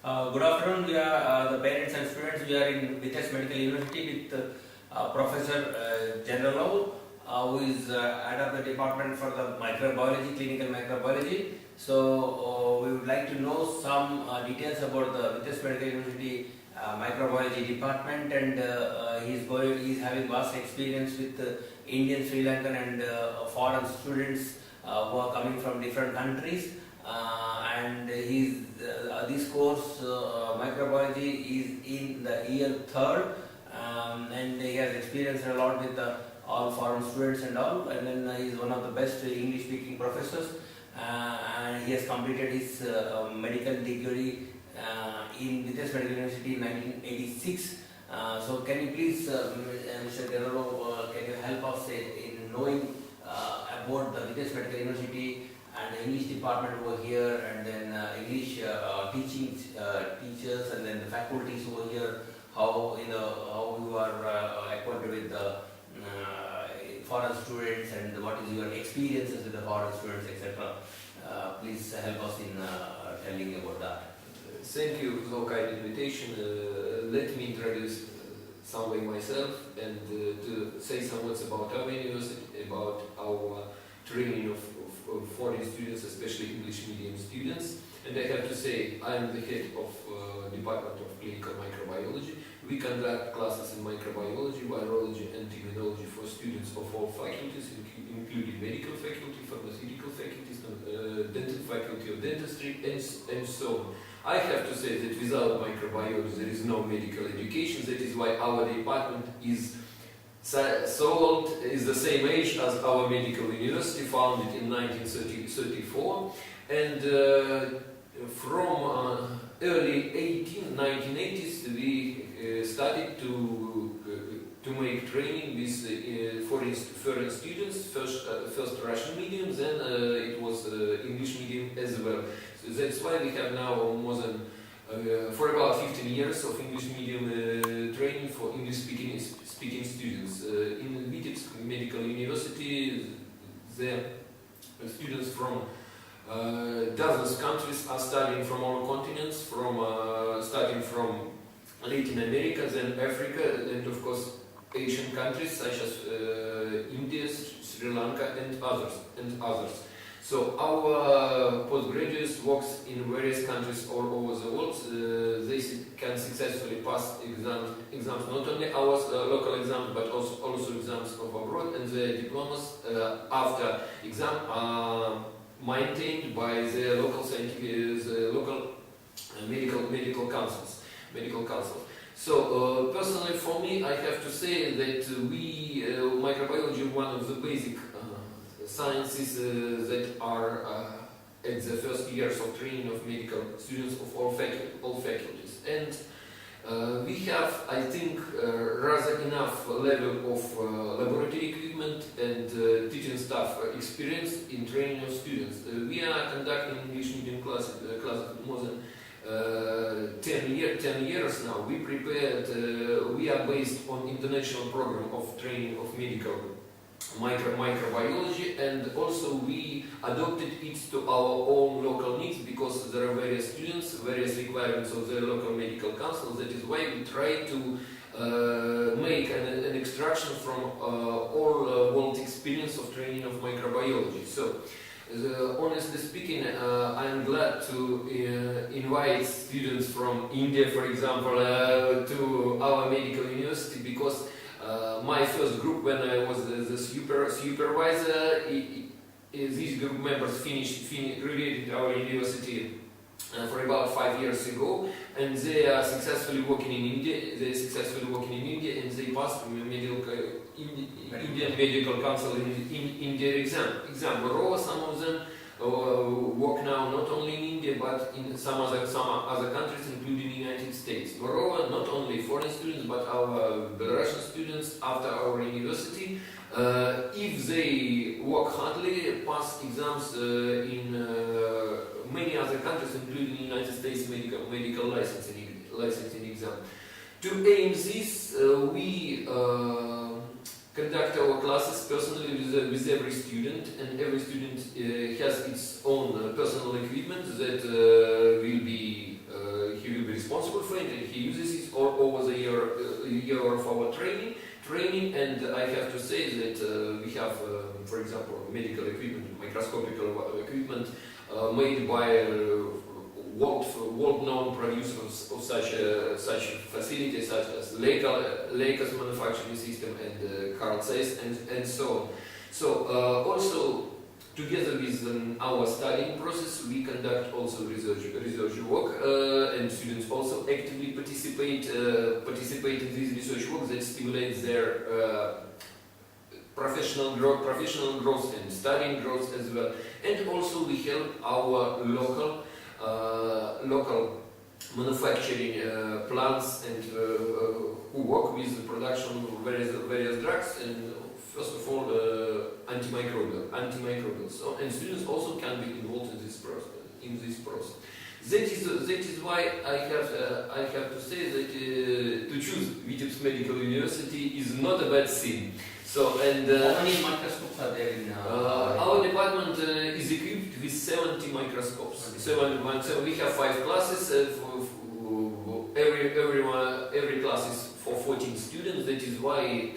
Good afternoon. We are the parents and students. We are in VSMU Medical University with Professor General, who is head of the department for the microbiology, clinical microbiology. So we would like to know some details about the VSMU Medical University microbiology department, and he is having vast experience with Indian, Sri Lankan, and foreign students who are coming from different countries. And this course microbiology is in the year third, and he has experienced a lot with all foreign students and all, and then he is one of the best English speaking professors, and he has completed his medical degree in VSMU Medical University in 1986. So can you please, Mr. Guerrero, can you help us in knowing about the VSMU Medical University and the English department over here, and then English teaching teachers, and then the faculties over here, how you are acquainted with the foreign students, and what is your experiences with the foreign students, etc. Please help us in telling about that. Thank you for the kind invitation. Let me introduce some way myself and to say some words about our university, about our training of foreign students, especially English medium students. And I have to say, I am the head of Department of Clinical Microbiology. We conduct classes in microbiology, virology, and immunology for students of all faculties, including medical faculty, pharmaceutical faculties, dental faculty of dentistry, and so on. I have to say that without microbiology there is no medical education. That is why our department is so old, is the same age as our medical university, founded in 1934, and from early 1980s we started to make training with foreign students, first Russian medium, then it was English medium as well. So that's why we have now more than for about 15 years of English medium training for English speaking students. In Vitebsk Medical University, the students from dozens of countries are studying from all continents, starting from Latin America, then Africa, and of course Asian countries such as India, Sri Lanka, and others. So our postgraduates works in various countries all over the world. They can successfully pass exams, not only our local exams, but also exams of abroad, and the diplomas after exam are maintained by the local scientific, the local medical councils. So personally, for me, I have to say that microbiology, one of the basic sciences that are at the first years of training of medical students of all faculties, and we have, I think, rather enough level of laboratory equipment and teaching staff experience in training of students. We are conducting English medium classes more than 10 years now. We are based on international program of training of medical microbiology, and also we adopted it to our own local needs, because there are various students, various requirements of the local medical council. That is why we try to make an extraction from all world experience of training of microbiology. So honestly speaking, I am glad to invite students from India, for example, to our medical university, because my first group, when I was the supervisor, these group members graduated our university for about 5 years ago, and they are successfully working in India. And they passed Indian Medical Council in India exam. Moreover, some of them work now not only in India but in some other countries, including the United States. Moreover, not only foreign students but our Belarusian students after our university, if they work hardly, pass exams in many other countries, including the United States medical licensing exam. To aim this, we conduct our classes personally with every student, and every student has its own personal equipment that will be he will be responsible for it, and he uses it all over the year of our training. And I have to say that we have, for example, medical equipment, microscopic equipment made by world-known producers of such facilities, such as Leica's manufacturing system and Carl Zeiss and so on. So also together with our studying process, we conduct also research work, and students also actively participate in this research work that stimulates their professional growth and studying growth as well. And also we help our local manufacturing plants and who work with the production of various drugs, and first of all antimicrobials. So, and students also can be involved in this process. That is why I have to say that to choose Vitebsk Medical University is not a bad thing. So, and how many microscopes are there in our department is equipped with 70 microscopes. So we have 5 classes. For every class is for 14 students. That is why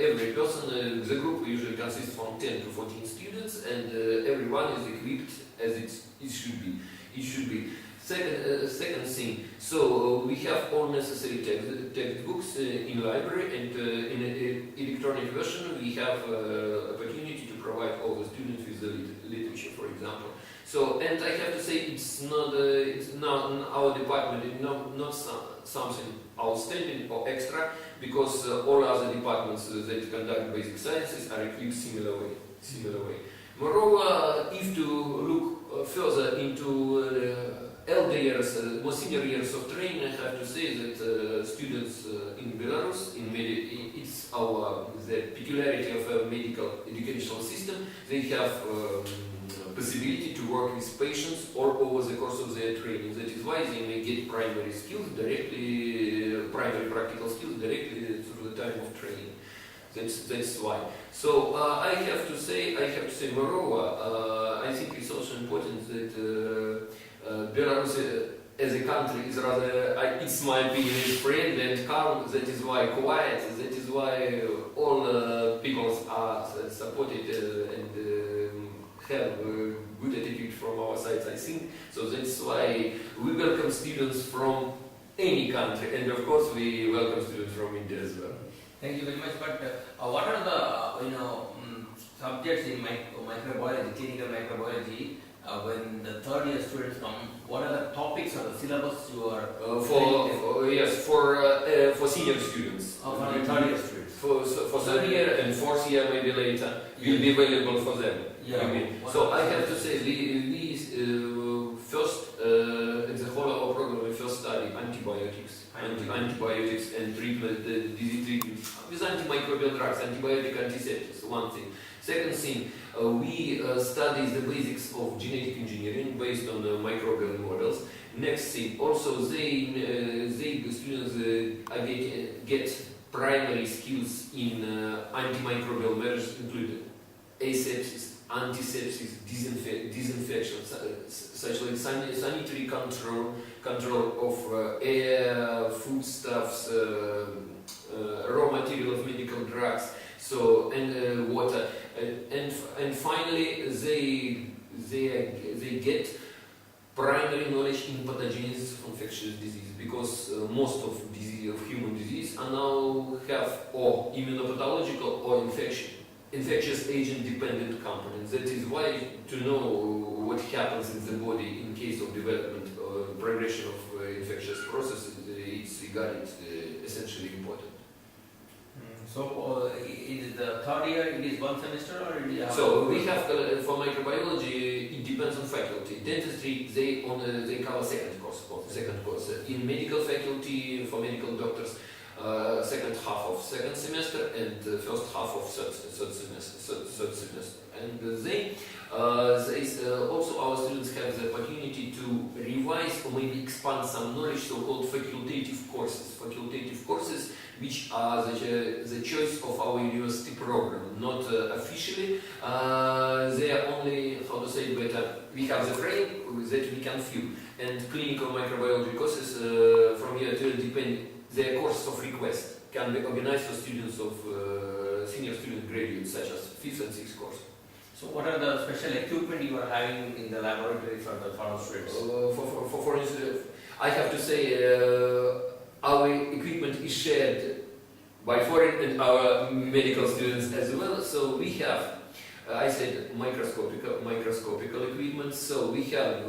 every person, the group usually consists from 10 to 14 students, and everyone is equipped as it should be. Second thing, so we have all necessary textbooks in library, and in electronic version we have opportunity to provide all the students with the literature, for example. So, and I have to say it's not our department, it's not something outstanding or extra, because all other departments that conduct basic sciences are equipped similar way. Moreover, if to look further into elder years, more senior years of training, I have to say that students in Belarus, it's the peculiarity of a medical educational system. They have possibility to work with patients all over the course of their training. That is why they may get primary practical skills directly through the time of training. That's why. So I have to say, moreover, I think it's also important that Belarus as a country is rather, it's my opinion, is friendly and calm. That is why quiet. That is why all peoples are supported and have a good attitude from our side, I think. So that's why we welcome students from any country, and of course we welcome students from India as well. Thank you very much. But what are the subjects in microbiology, clinical microbiology? When the third year students come, what are the topics or the syllabus you are for senior students? For the third year students. For third year and fourth year, maybe later, will be available for them. Yeah. So I have to say, we first in the whole of our program, we first study antibiotics and treatment, disease treatment with antimicrobial drugs, antibiotic antiseptics. One thing. Second thing, we study the basics of genetic engineering based on microbial models. Next thing, also students get primary skills in antimicrobial measures, including asepsis, antisepsis, disinfection, such like sanitary control of air, foodstuffs, raw material of medical drugs, so and water, and finally they get primary knowledge in pathogenesis of infectious disease, because most of human disease are now have or immunopathological or infectious agent dependent components. That is why to know what happens in the body in case of development or progression of infectious processes, it's essentially important. So is the third year, it is one semester, or it is so we have for microbiology, it depends on faculty. Dentistry, they cover second course. In medical faculty, for medical doctors, second half of second semester and first half of third semester. And they also, our students have the opportunity to revise or maybe expand some knowledge, so-called facultative courses, which are the choice of our university program, not officially. They are only, how to say better, we have the frame that we can fill. and clinical microbiology courses from year to year depend. Their course of request can be organized for students of senior student graduates, such as 5th and 6th course. So what are the special equipment you are having in the laboratory for the students? For instance, I have to say our equipment is shared by foreign and our medical students as well. So we have, I said, microscopical equipment. So we have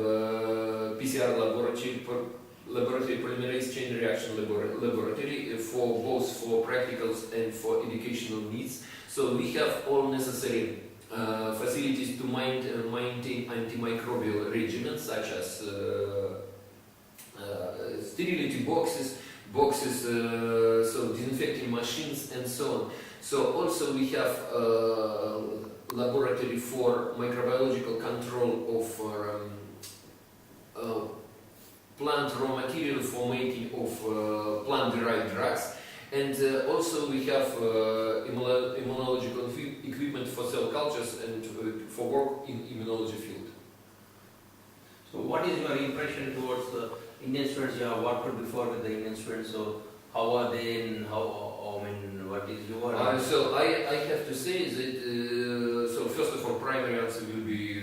PCR laboratory polymerase chain reaction laboratory for both for practicals and for educational needs. So we have all necessary facilities to maintain antimicrobial regimens, such as sterility boxes, so disinfecting machines and so on. So also we have laboratory for microbiological control of plant raw material for making of plant-derived drugs. And also we have immunological equipment for cell cultures and for work in immunology field. So what is your impression towards the Indian students? You have worked before with the Indian students, so how are they and what is your... So I have to say that, so first of all, primary answer will be,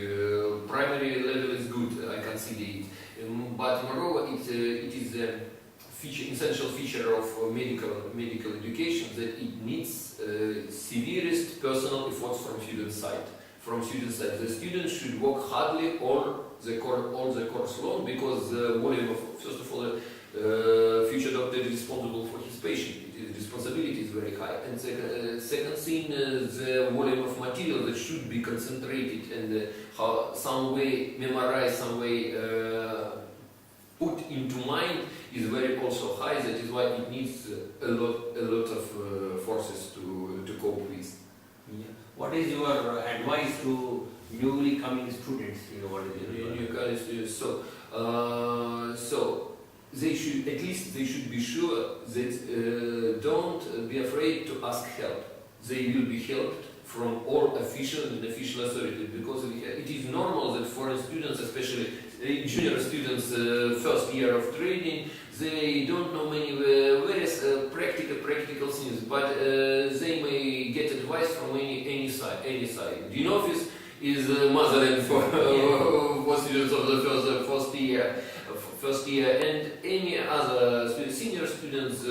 primary level is good, I consider it. But moreover, it is a essential feature of medical education that it needs severest personal efforts from student side. The students should work hardly all the course long, because the volume of, first of all, future doctor is responsible for his patient. His responsibility is very high. And second thing, the volume of material that should be concentrated and some way memorized, some way put into mind is very also high. That is why it needs a lot of forces to cope with. Yeah. What is your advice to newly coming students? What is your new college students? So they should be sure that don't be afraid to ask help. They will be helped from all official and unofficial authorities, because it is normal that foreign students, especially junior students, first year of training, they don't know many various practical things, but they may get advice from any side. The office is motherland for students of the first year, and any other senior students,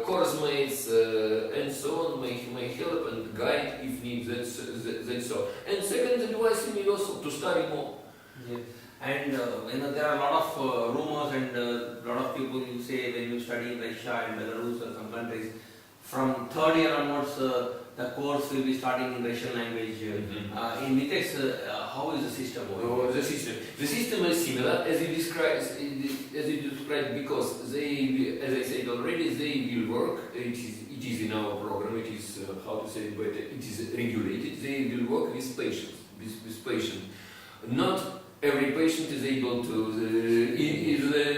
course mates, and so on may help and guide if needed. That's so. And second advice is also to study more. Yeah. And there are a lot of rumors and a lot of people you say when you study in Russia and Belarus or some countries, from third year onwards the course will be starting in Russian language. In Vitex, how is the system? The system is similar as you described, because they, as I said already, they will work. It is in our program. It is how to say it better. It is regulated. They will work with patients. Not every patient is able to.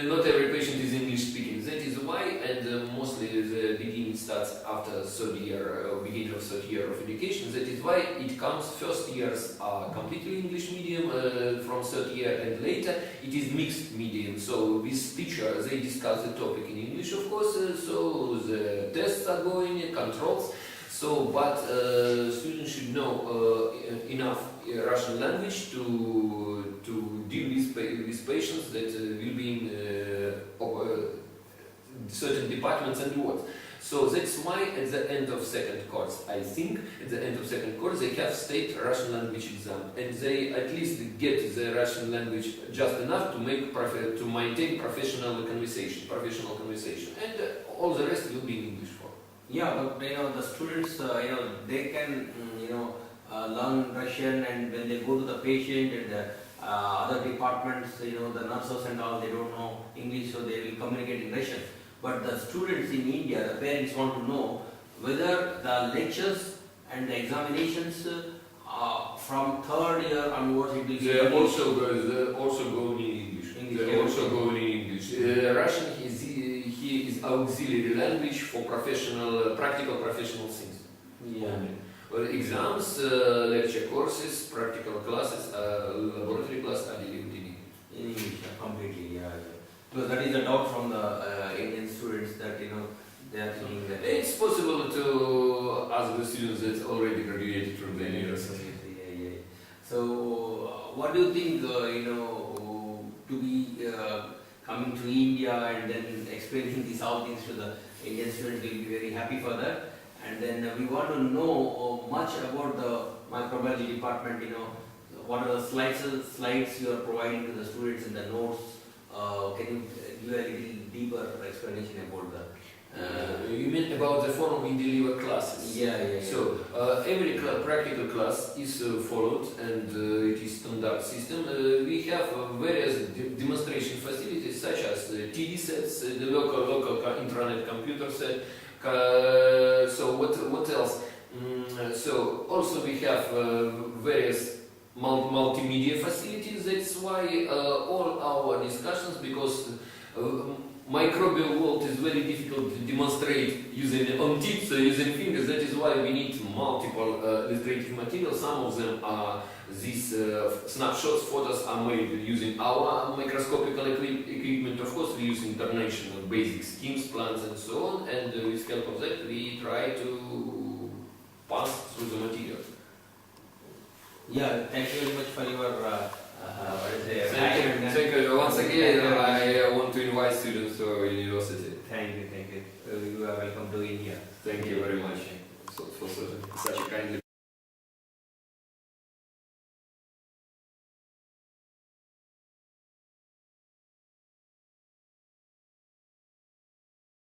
Not every patient is English speaking. That is why, and mostly the beginning starts after beginning of third year of education. That is why it comes. First years are completely English medium. From third year and later, it is mixed medium. So with teacher, they discuss the topic in English, of course. So the tests are going, controls. So, but students should know enough Russian language to deal with patients that will be in certain departments and wards. So that's why at the end of second course, I think, at the end of second course, they have state Russian language exam, and they at least get the Russian language just enough to maintain professional conversation, and all the rest will be in English form. Yeah, but the students, they can learn Russian, and when they go to the patient and the other departments, the nurses and all, they don't know English, so they will communicate in Russian. But the students in India, the parents want to know whether the lectures and the examinations from third year onwards it will be. They also go in English. Russian is auxiliary language for practical professional things. Yeah. Well, exams, lecture courses, practical classes, laboratory classes are delivered in English completely. Yeah. Yeah. Because that is a doubt from the Indian students that they are thinking that It's possible to ask the students that already graduated from the university. Yeah. So, what do you think? To be coming to India and then explaining the South things to the Indian students, will be very happy for that. And then we want to know much about the microbiology department. What are the slides you are providing to the students in the notes? Can you give a little deeper explanation about that? You mean about the form we deliver classes? Yeah. So every practical class is followed, and it is standard system. We have various demonstration facilities such as TV sets, the local intranet computer set. So what else? So also we have various multimedia facilities. That's why all our discussions, because microbial world is very difficult to demonstrate using on tips, using fingers. That is why we need multiple illustrative materials. Some of them are these snapshots, photos are made using our microscopical equipment. Of course, we use international basic schemes, plans, and so on. And with help of that, we try to pass through the material. Yeah, thank you very much for your Thank you. Once again, I want to invite students to our university. Thank you. You are welcome to India. Thank you very much for such a kindly